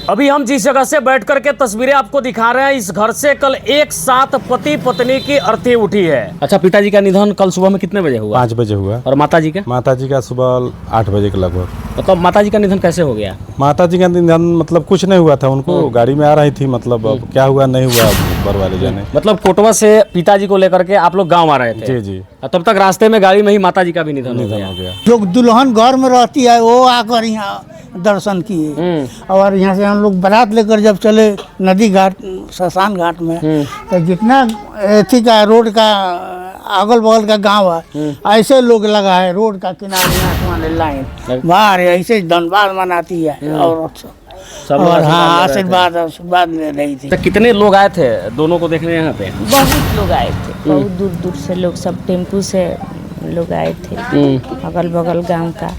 अभी हम जिस जगह से बैठ करके तस्वीरें आपको दिखा रहे हैं, इस घर से कल एक साथ पति पत्नी की अर्थी उठी है। अच्छा, पिताजी का निधन कल सुबह में कितने बजे हुआ? 5 बजे हुआ। और माताजी का? माताजी का सुबह 8 बजे के लगभग। मतलब माताजी का निधन कैसे हो गया? माताजी का निधन मतलब कुछ नहीं हुआ था, उनको गाड़ी में आ रही थी, मतलब अब क्या हुआ नहीं हुआ ऊपर वाले जाने। मतलब कोटवा से पिताजी को लेकर के आप लोग गाँव आ रहे थे? जी जी। तब तक रास्ते में गाड़ी में ही माताजी का भी निधन हो गया। जो दुल्हन घर में रहती है वो आकर यहाँ दर्शन किए, और यहाँ से हम लोग बारात लेकर जब चले नदी घाट शमशान घाट में, तो जितना एथी का रोड का अगल बगल का गांव है ऐसे लोग लगा है रोड का किनारे आसमान लाइन बाहर ऐसे धनबाद मनाती है और हाँ आशीर्वाद ले रही थी। तो कितने लोग आए थे दोनों को देखने यहाँ पे? बहुत लोग आए थे, बहुत दूर दूर से लोग, सब टेम्पू से लोग आए थे, अगल बगल गांव का।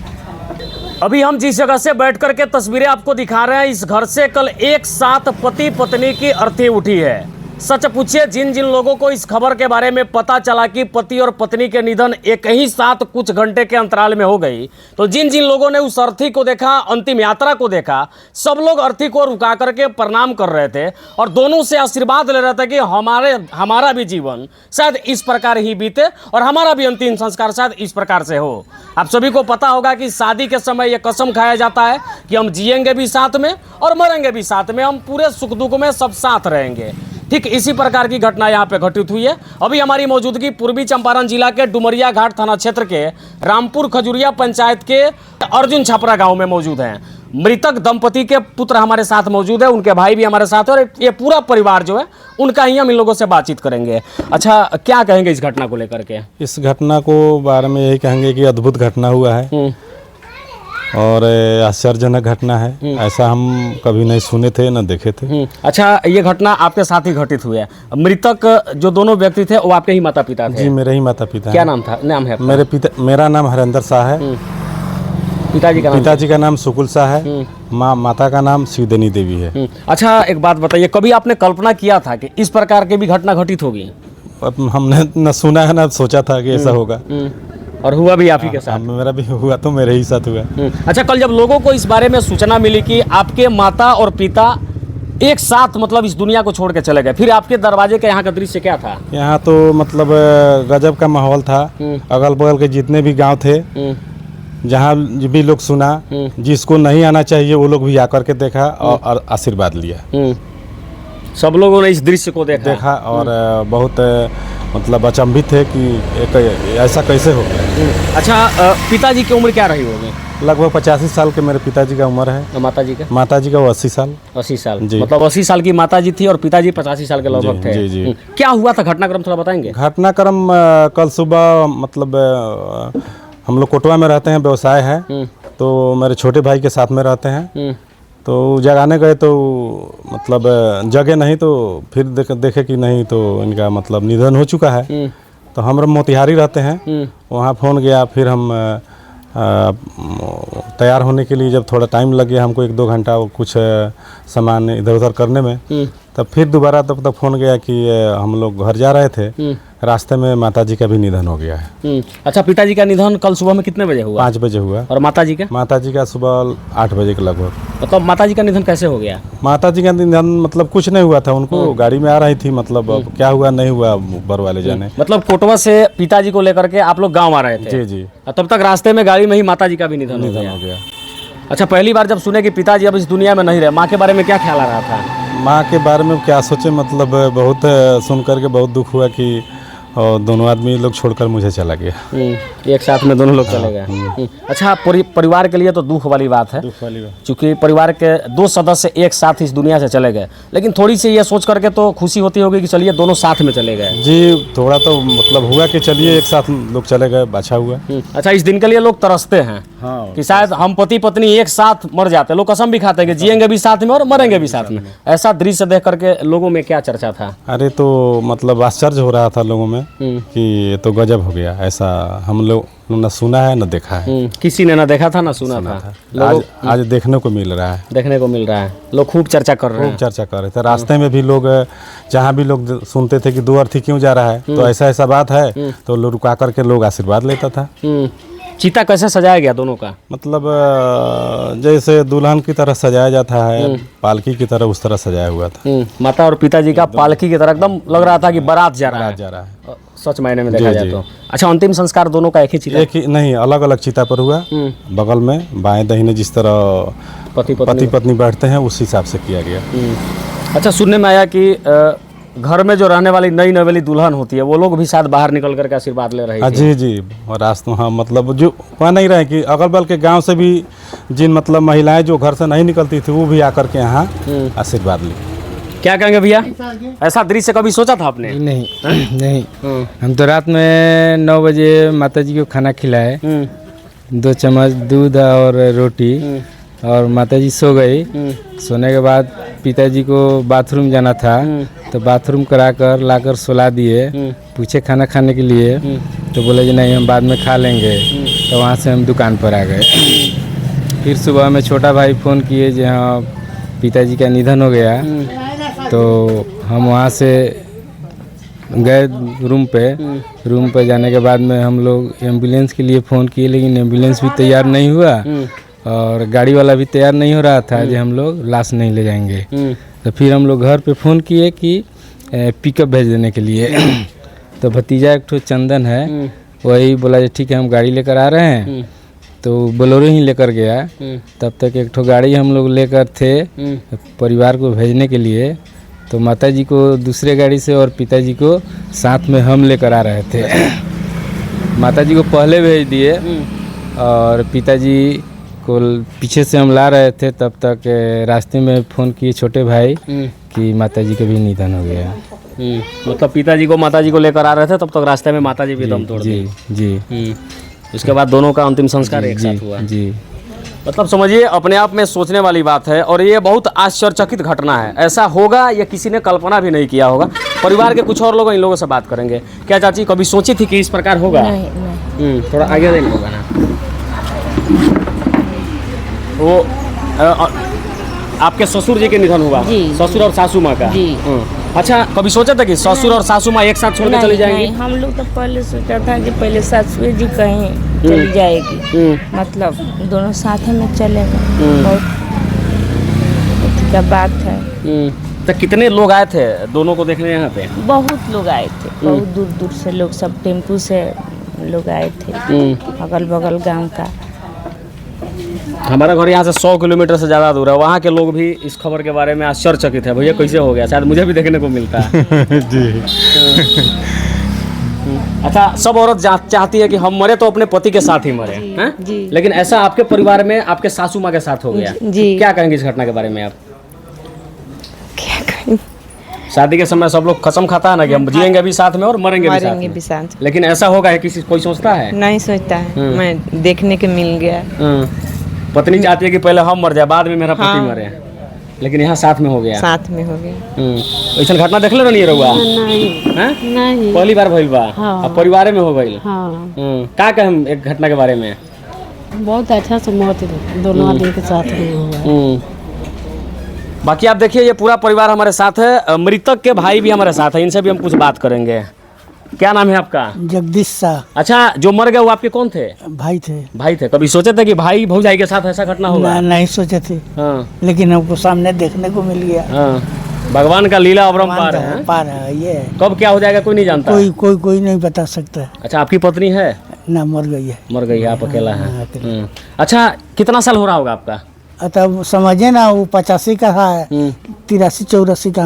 अभी हम जिस जगह से बैठ करके तस्वीरें आपको दिखा रहे हैं, इस घर से कल एक साथ पति पत्नी की अर्थी उठी है। सच पूछिए, जिन जिन लोगों को इस खबर के बारे में पता चला कि पति और पत्नी के निधन एक ही साथ कुछ घंटे के अंतराल में हो गई, तो जिन जिन लोगों ने उस अर्थी को देखा, अंतिम यात्रा को देखा, सब लोग अर्थी को रुका करके प्रणाम कर रहे थे और दोनों से आशीर्वाद ले रहे थे कि हमारा भी जीवन शायद इस प्रकार ही बीते और हमारा भी अंतिम संस्कार शायद इस प्रकार से हो। आप सभी को पता होगा कि शादी के समय यह कसम खाया जाता है कि हम जिएंगे भी साथ में और मरेंगे भी साथ में, हम पूरे सुख दुख में सब साथ रहेंगे। ठीक इसी प्रकार की घटना यहाँ पे घटित हुई है। अभी हमारी मौजूदगी पूर्वी चंपारण जिला के डुमरिया घाट थाना क्षेत्र के रामपुर खजुरिया पंचायत के अर्जुन छापरा गांव में मौजूद हैं। मृतक दंपति के पुत्र हमारे साथ मौजूद है, उनके भाई भी हमारे साथ है और ये पूरा परिवार जो है उनका ही हम इन लोगों से बातचीत करेंगे। अच्छा, क्या कहेंगे इस घटना को लेकर के? इस घटना को बारे में यही कहेंगे कि अद्भुत घटना हुआ है और आश्चर्यजनक घटना है। ऐसा हम कभी नहीं सुने थे न देखे थे। अच्छा, ये घटना आपके साथ ही घटित हुई है। मृतक जो दोनों व्यक्ति थे वो आपके ही माता पिता थे? जी, मेरे ही माता पिता। क्या नाम था? नाम है आपका? मेरा नाम हरेंद्र शाह है। पिताजी का नाम सुकुल शाह है। माता का नाम शिवदेनी देवी है। अच्छा, एक बात बताइए, कभी आपने कल्पना किया था कि इस प्रकार की भी घटना घटित होगी? हमने न सुना है न सोचा था कि ऐसा होगा, और हुआ भी आप ही के साथ? मेरा भी हुआ तो मेरे ही साथ हुआ। अच्छा, कल जब लोगों को इस बारे में सूचना मिली कि आपके माता और पिता एक साथ मतलब इस दुनिया को छोड़ के चले गए, फिर आपके दरवाजे का यहाँ का दृश्य क्या था? यहाँ तो मतलब गजब का माहौल था। अगल बगल के जितने भी गांव थे, जहाँ भी लोग सुना, जिसको नहीं आना चाहिए वो लोग भी आकर के देखा और आशीर्वाद लिया। सब लोगों ने इस दृश्य को देखा और बहुत मतलब अचंभित थे कि ऐसा कैसे हो गया। अच्छा, पिताजी की उम्र क्या रही होगी? लगभग 85 साल के मेरे पिताजी का उम्र है। और माताजी का? माताजी का 80 साल। 80 साल जी। मतलब 80 साल की माताजी थी और पिताजी 85 साल के लगभग थे। जी जी। क्या हुआ था घटनाक्रम, थोड़ा बताएंगे? घटनाक्रम कल सुबह मतलब हम लोग कोटवा में रहते हैं, व्यवसाय है, तो मेरे छोटे भाई के साथ में रहते हैं, तो जगाने गए तो मतलब जगह नहीं, तो फिर देखे कि नहीं तो इनका मतलब निधन हो चुका है। तो हम मोतिहारी रहते हैं, वहाँ फ़ोन गया, फिर हम तैयार होने के लिए जब थोड़ा टाइम लग गया हमको 1-2 घंटा कुछ सामान इधर उधर करने में, तब फिर दोबारा तब तक फ़ोन गया कि हम लोग घर जा रहे थे, रास्ते में माताजी का भी निधन हो गया है। अच्छा, पिताजी का निधन कल सुबह में कितने बजे हुआ? 5 बजे हुआ। और माताजी का? माताजी का सुबह 8 बजे के लगभग। मतलब माताजी का निधन कैसे हो गया? माताजी का निधन मतलब कुछ नहीं हुआ था, उनको गाड़ी में आ रही थी, मतलब अब क्या हुआ नहीं हुआ ऊपर वाले जाने। मतलब कोटवा से पिताजी को लेकर के आप लोग गाँव आ रहे थे? जी जी। तब तक रास्ते में गाड़ी में ही माताजी का भी निधन हो गया। अच्छा, पहली बार जब सुने कि पिताजी अब इस दुनिया में नहीं रहे, माँ के बारे में क्या ख्याल आ रहा था? माँ के बारे में क्या सोचे, मतलब बहुत सुन करके बहुत दुख हुआ कि और दोनों आदमी लोग छोड़कर मुझे चला गया। एक साथ में दोनों लोग चले गए। अच्छा, परिवार के लिए तो दुख वाली बात है, क्योंकि परिवार के 2 सदस्य एक साथ इस दुनिया से चले गए, लेकिन थोड़ी सी ये सोच करके तो खुशी होती होगी कि चलिए दोनों साथ में चले गए। जी, थोड़ा तो मतलब हुआ कि चलिए एक साथ लोग चले गए, अच्छा हुआ। अच्छा, इस दिन के लिए लोग तरसते हैं कि शायद हम पति पत्नी एक साथ मर जाते, लोग कसम भी खाते हैं कि जिएंगे भी साथ में और मरेंगे भी साथ में। ऐसा दृश्य देख करके लोगों में क्या चर्चा था? अरे तो मतलब आश्चर्य हो रहा था लोगों में कि ये तो गजब हो गया। ऐसा हम लोग न सुना है न देखा है। किसी ने ना देखा था ना सुना था। आज देखने को मिल रहा है। देखने को मिल रहा है, लोग खूब चर्चा कर रहे हैं। खूब चर्चा कर रहे थे। रास्ते में भी लोग, जहाँ भी लोग सुनते थे कि 2 अर्थी क्यों जा रहा है, तो ऐसा बात है, तो लोग रुका करके लोग आशीर्वाद लेता था। चिता कैसे सजाया गया दोनों का? मतलब जैसे दुल्हन की तरह सजाया जाता है, पालकी की तरह उस तरह सजाया हुआ था। माता और पिताजी का पालकी की तरह एकदम लग रहा था कि बारात जा रहा है। जा रहा है। सच मायने में देखा जी, जाए जी। तो। अच्छा, अंतिम संस्कार दोनों का एक ही चिता? एक ही नहीं, अलग अलग चिता पर हुआ। बगल में बाएं दाहिने जिस तरह पति पत्नी बैठते हैं उस हिसाब से किया गया। अच्छा, सुनने में आया कि घर में जो रहने वाली नई नवेली दुल्हन होती है वो लोग भी शायद बाहर निकल करके आशीर्वाद ले रही थी। जी जी, रास्ते हाँ, मतलब जो कह नहीं रहे कि अगल बगल के गांव से भी जिन मतलब महिलाएं जो घर से नहीं निकलती थी वो भी आकर के यहाँ आशीर्वाद ली। क्या कहेंगे भैया, ऐसा दृश्य कभी सोचा था आपने? नहीं नहीं, हम तो रात में 9 बजे माता जी को खाना खिलाए, 2 चम्मच दूध और रोटी, और माता जी सो गई। सोने के बाद पिताजी को बाथरूम जाना था तो बाथरूम कराकर लाकर सुला दिए। पूछे खाना खाने के लिए तो बोले जी नहीं, हम बाद में खा लेंगे। तो वहाँ से हम दुकान पर आ गए। फिर सुबह में छोटा भाई फ़ोन किए जी हाँ पिताजी का निधन हो गया। तो हम वहाँ से गए रूम पे जाने के बाद में हम लोग एम्बुलेंस के लिए फ़ोन किए, लेकिन एम्बुलेंस भी तैयार नहीं हुआ और गाड़ी वाला भी तैयार नहीं हो रहा था जो हम लोग लाश नहीं ले जाएंगे। तो फिर हम लोग घर पे फ़ोन किए कि पिकअप भेज देने के लिए। तो भतीजा एक ठो चंदन है, वही बोला जी ठीक है हम गाड़ी लेकर आ रहे हैं। तो बोलेरो ही लेकर गया। तब तक एक ठो गाड़ी हम लोग लेकर थे परिवार को भेजने के लिए। तो माता जी को दूसरे गाड़ी से और पिताजी को साथ में हम लेकर आ रहे थे। माता जी को पहले भेज दिए और पिताजी को पीछे से हम ला रहे थे। तब तक रास्ते में फ़ोन किए छोटे भाई कि माता जी का भी निधन हो गया। मतलब पिताजी को माता जी को लेकर आ रहे थे, तब तक रास्ते में माता जी भी दम तोड़ दी। जी। उसके बाद दोनों का अंतिम संस्कार एक साथ हुआ। जी। मतलब समझिए, अपने आप में सोचने वाली बात है और ये बहुत आश्चर्यचकित घटना है। ऐसा होगा ये किसी ने कल्पना भी नहीं किया होगा। परिवार के कुछ और लोग इन लोगों से बात करेंगे। क्या चाची कभी सोची थी कि इस प्रकार होगा? नहीं। थोड़ा आगे नहीं होगा ना वो आपके ससुर जी के निधन हुआ? जी। ससुर और सासू माँ का? जी। अच्छा, कभी सोचा था कि ससुर और सासू माँ एक साथ छोड़ के चली जाएंगी? नहीं, हम लोग तो पहले सोचा था कि पहले सासू जी कहीं चली जाएगी, मतलब दोनों साथ में चलेगा। बहुत अच्छी का बात है। तो कितने लोग आए थे दोनों को देखने यहाँ पे? बहुत लोग आए थे, बहुत दूर दूर से लोग, सब टेम्पू से लोग आए थे, अगल बगल गांव का। हमारा घर यहाँ से 100 किलोमीटर से ज़्यादा दूर है। वहाँ के लोग भी इस खबर के बारे में आश्चर्यचकित है, भैया कैसे हो गया, शायद मुझे भी देखने को मिलता है। जी। अच्छा, सब औरत चाहती है कि हम मरे तो अपने पति के साथ ही मरे, हैं? जी। लेकिन ऐसा आपके परिवार में आपके सासू माँ के साथ हो गया। जी। क्या कहेंगे इस घटना के बारे में आप? क्या करें, शादी के समय सब लोग कसम खाता है ना कि हम जिएंगे भी साथ में और मरेंगे भी साथ मरेंगे में। भी साथ। लेकिन ऐसा होगा है किसी कोई सोचता है? नहीं सोचता है। मैं देखने के मिल गया। पत्नी चाहती है कि पहले हम मर जाए बाद में मेरा पति मरे, लेकिन यहाँ साथ में हो गया। साथ में हो गया। ऐसा घटना देख ले रही रहुआ? नहीं नहीं। पहली बार भइल बा। हाँ। अब परिवार में हो गई। हाँ, का कहें एक घटना के बारे में? बहुत अच्छा से मौत दोनों आदमी के साथ में हुआ। बाकी आप देखिए, ये पूरा परिवार हमारे साथ है। मृतक के भाई भी हमारे साथ है, इनसे भी हम कुछ बात करेंगे। क्या नाम है आपका? जगदीश शाह। अच्छा, जो मर गए वो आपके कौन थे? भाई थे। भाई थे। कभी सोचे थे कि भाई भौजाई के साथ ऐसा घटना होगा? नहीं सोचे थे, हाँ लेकिन हमको सामने देखने को मिल गया। हाँ, भगवान का लीला अपरंपार है। पार है ये। कब क्या हो जाएगा कोई नहीं जानता। कोई नहीं बता सकता है। अच्छा, आपकी पत्नी है? ना, मर गई है। मर गई है, आप अकेला हाँ, है। अकेला। अच्छा, कितना साल हो रहा होगा आपका? तब समझे ना, वो 85 का है, 83 84 का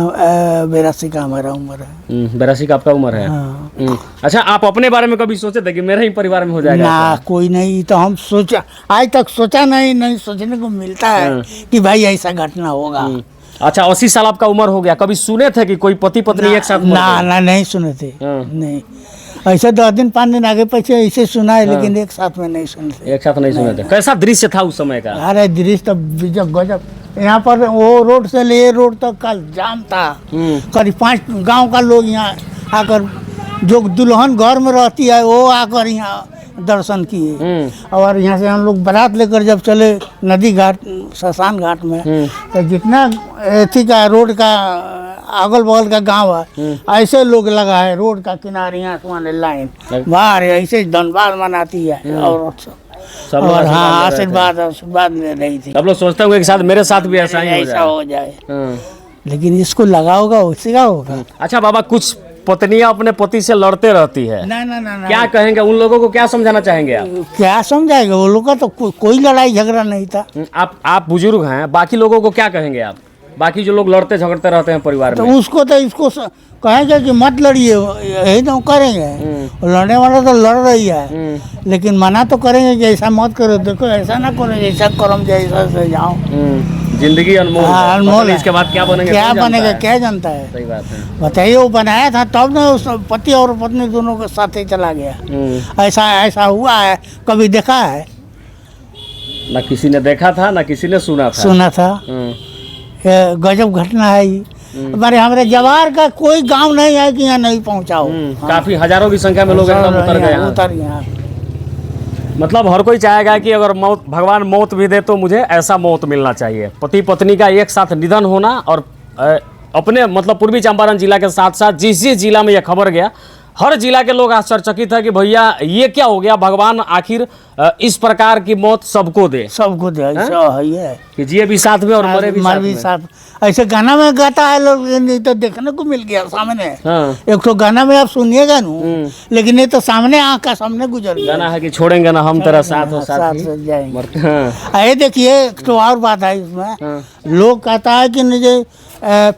82 का हमारा उम्र है। 82 का आपका उम्र है। हाँ। अच्छा, आप अपने बारे में कभी सोचे थे कि मेरे ही परिवार में हो जाएगा? ना, कोई नहीं। तो हम सोचा, आज तक सोचा नहीं सोचने को मिलता है कि भाई ऐसा घटना होगा। अच्छा, 80 साल आपका उम्र हो गया, कभी सुने थे कि कोई पति पत्नी एक साथ मर गए? ना, नहीं सुने थे। हाँ। नहीं, ऐसे 2 दिन 5 दिन आगे पीछे ऐसे सुना है, लेकिन एक साथ में नहीं सुने थे। एक साथ नहीं सुने थे। कैसा दृश्य था उस समय का? अरे दृश्य तो गजब गजब। यहाँ पर वो रोड से ले रोड तक का जाम था। करीब 5 गांव का लोग यहाँ आकर, जो दुल्हन घर में रहती है वो आकर यहाँ दर्शन किए। और यहाँ से हम लोग बारात लेकर जब चले नदी घाट, शमशान घाट में, तो जितना एथी का रोड का अगल बगल का गांव है, ऐसे लोग लगा है रोड का किनारे यहाँ से लाइन बाहर ऐसे धनबाद मनाती है और सब लोग और हाँ आशीर्वाद आशीर्वाद ले रही थी आप लोग सोचते होंगे कि शायद मेरे साथ भी ऐसा ही हो ऐसा जाए। हो जाए, हाँ। लेकिन इसको लगा होगा उसी का होगा। अच्छा बाबा, कुछ पत्नियां अपने पति से लड़ते रहती है, ना ना ना ना क्या कहेंगे उन लोगों को, क्या समझाना चाहेंगे आप? क्या समझाएगा वो लोग का तो कोई लड़ाई झगड़ा नहीं था। आप बुजुर्ग हैं, बाकी लोगों को क्या कहेंगे आप? बाकी जो लोग लड़ते झगड़ते रहते हैं परिवार तो में, उसको तो इसको कहेंगे कि मत लड़िए, यही तो करेंगे। लड़ने वाला तो लड़ रही है, लेकिन मना तो करेंगे कि ऐसा मत करो, देखो ऐसा ना करो, ऐसा करो, ऐसा से जाओ। जिंदगी अनमोल हाँ, है। अनमोल पता नहीं है। इसके बाद क्या बनेंगे, क्या कौन जानता बनेगा है? क्या जानता है। सही बात है। बताइए, वो बनाया था तब ना उस पति और पत्नी दोनों के साथ ही चला गया। ऐसा ऐसा हुआ है, कभी देखा है? ना किसी ने देखा था, ना किसी ने सुना था। सुना था। हम्म, ये गजब घटना है ये। हमारे जवार का कोई गांव नहीं है कि यहाँ नहीं पहुँचा हो। काफी हजारों की संख्या में लोग एकदम उतर गए हैं। उतर गए हैं। मतलब हर कोई चाहेगा कि अगर मौत, भगवान मौत भी दे तो मुझे ऐसा मौत मिलना चाहिए। पति पत्नी का एक साथ निधन होना और अपने मतलब पूर्वी चंपारण जिला के साथ साथ जिस जिला में यह खबर गया, हर जिला के लोग आश्चर्यचकित है कि भैया ये क्या हो गया, भगवान आखिर इस प्रकार की मौत सबको दे, सबको दे, ऐसा है ये। कि जिए भी साथ में और मरे भी मर साथ भी में। साथ। ऐसे गाना में गाता है लोग, नहीं तो देखने को मिल गया सामने। हाँ। एक तो गाना में आप सुनिएगा नू, लेकिन ये तो सामने आँख का सामने गुजर गया। गाना है कि छोड़ेंगे ना हम तेरा साथ हो साथ साथ ही साथ जाएंगे। मरते। हाँ। ये देखिए, एक तो और बात है इसमें, लोग कहता है कि मुझे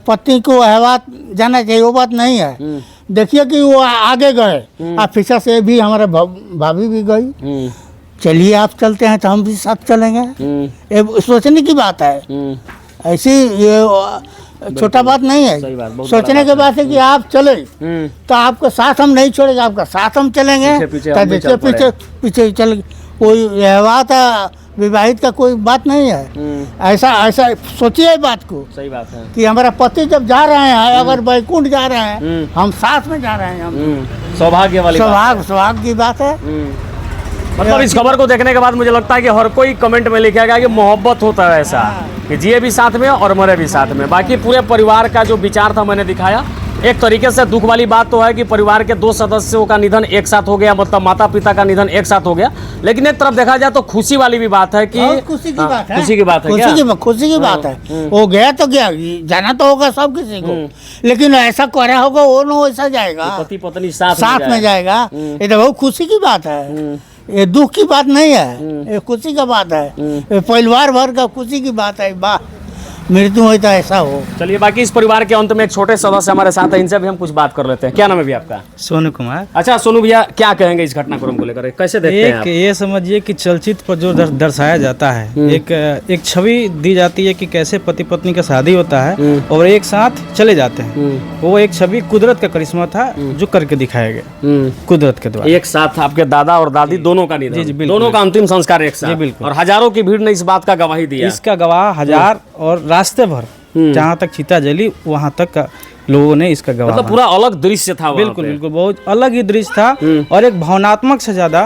पत्नी को अहवात जाना चाहिए, वो बात नहीं है। देखिए कि वो आगे गए, आप पीछे से भी हमारे भाभी भी गई, चलिए आप चलते हैं तो हम भी साथ चलेंगे। ये सोचने की बात है, ऐसी ये छोटा बात नहीं सही बात, है। बहुत सोचने बड़ा की बात है कि आप चले हम्म, तो आपका साथ हम नहीं छोड़ेंगे, आपका साथ हम चलेंगे। पीछे तो हम भी देखिए चल पड़े। पीछे चल, कोई बात है विवाहित का कोई बात नहीं है। ऐसा ऐसा सोचिए बात को सही बात है। कि हमारा पति जब जा रहे हैं, अगर बैकुंठ जा रहे हैं, हम साथ में जा रहे हैं, हम सौभाग्य वाली बात। सौभाग्य की बात है। मतलब इस खबर को देखने के बाद मुझे लगता है कि हर कोई कमेंट में लिखेगा कि मोहब्बत होता है ऐसा, कि जिए भी साथ में और मरे भी साथ में। बाकी पूरे परिवार का जो विचार था मैंने दिखाया। एक तरीके से दुख वाली बात तो है कि परिवार के 2 सदस्यों का निधन एक साथ हो गया, मतलब माता पिता का निधन एक साथ हो गया। लेकिन एक तरफ देखा जाए तो खुशी वाली भी बात है कि बहुत खुशी की बात है। खुशी की बात है क्या? खुशी की बात है। वो गया तो गया, जाना तो होगा सब किसी को, लेकिन ऐसा करा होगा वो ना वैसा जाएगा, पति पत्नी साथ में जाएगा। ये तो बहुत खुशी की बात है, ये दुख की बात नहीं है, ये खुशी का बात है, ये परिवार भर का खुशी की बात है। वाह, मृत्यु हो तो ऐसा हो। चलिए, बाकी इस परिवार के अंत में एक छोटे सदस्य हमारे साथ है, इनसे भी हम कुछ बात कर लेते हैं। क्या नाम है भैया आपका? सोनू कुमार। अच्छा सोनू भैया, क्या कहेंगे इस घटनाक्रम को लेकर, कैसे देखते हैं आप? ये समझिए कि चलचित्र पर जो दर्शाया जाता है, एक छवि दी जाती है कि कैसे पति पत्नी का शादी होता है और एक साथ चले जाते हैं। वो एक छवि कुदरत का करिश्मा था जो करके दिखाया गया कुदरत के द्वारा। एक साथ आपके दादा और दादी दोनों का निधन, जी, बिल्कुल। दोनों का अंतिम संस्कार एक साथ, जी, बिल्कुल। और हजारों की भीड़ ने इस बात का गवाही दिया। इसका गवाह हजार और रास्ते भर जहाँ तक चिता जली वहाँ तक का लोगों ने इसका गवाह मतलब पूरा अलग दृश्य था वहाँ बिल्कुल पे। बिल्कुल बहुत अलग ही दृश्य था और एक भावनात्मक से ज्यादा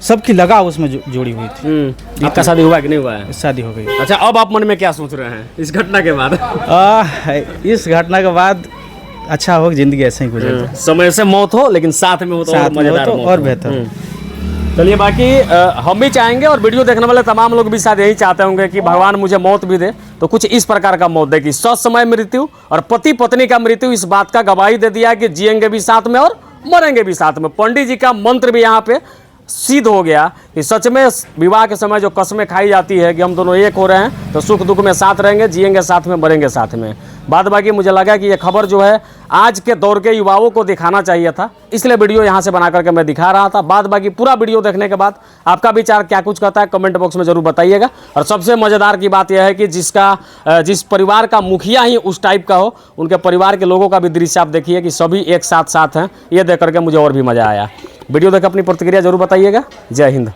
सबकी लगाव उसमें जोड़ी हुई थी। आपका शादी हुआ कि नहीं हुआ है? शादी हो गई। अच्छा, अब आप मन में क्या सोच रहे हैं इस घटना के बाद? इस घटना के बाद अच्छा हो कि जिंदगी ऐसे ही गुजर जाए, समय से मौत हो लेकिन साथ में हो तो और साथ में हो मजेदार तो मौत और हो। बेहतर। चलिए, बाकी हम भी चाहेंगे और वीडियो देखने वाले तमाम लोग भी शायद यही चाहते होंगे कि भगवान मुझे मौत भी दे तो कुछ इस प्रकार का मौत दे कि ससमय मृत्यु, और पति पत्नी का मृत्यु इस बात का गवाही दे दिया कि जिएंगे भी साथ में और मरेंगे भी साथ में। पंडित जी का मंत्र भी यहाँ पे सिद्ध हो गया कि सच में विवाह के समय जो कस्में खाई जाती है कि हम दोनों एक हो रहे हैं तो सुख दुख में साथ रहेंगे, जिएंगे साथ में, मरेंगे साथ में। बाद बाकी मुझे लगा कि ये खबर जो है आज के दौर के युवाओं को दिखाना चाहिए था, इसलिए वीडियो यहाँ से बना करके मैं दिखा रहा था। बाद बाकी पूरा वीडियो देखने के बाद आपका विचार क्या कुछ कहता है कमेंट बॉक्स में जरूर बताइएगा। और सबसे मज़ेदार की बात यह है कि जिस परिवार का मुखिया ही उस टाइप का हो, उनके परिवार के लोगों का भी दृश्य आप देखिए कि सभी एक साथ हैं। ये देख करके मुझे और भी मज़ा आया। वीडियो देख अपनी प्रतिक्रिया जरूर बताइएगा। जय हिंद।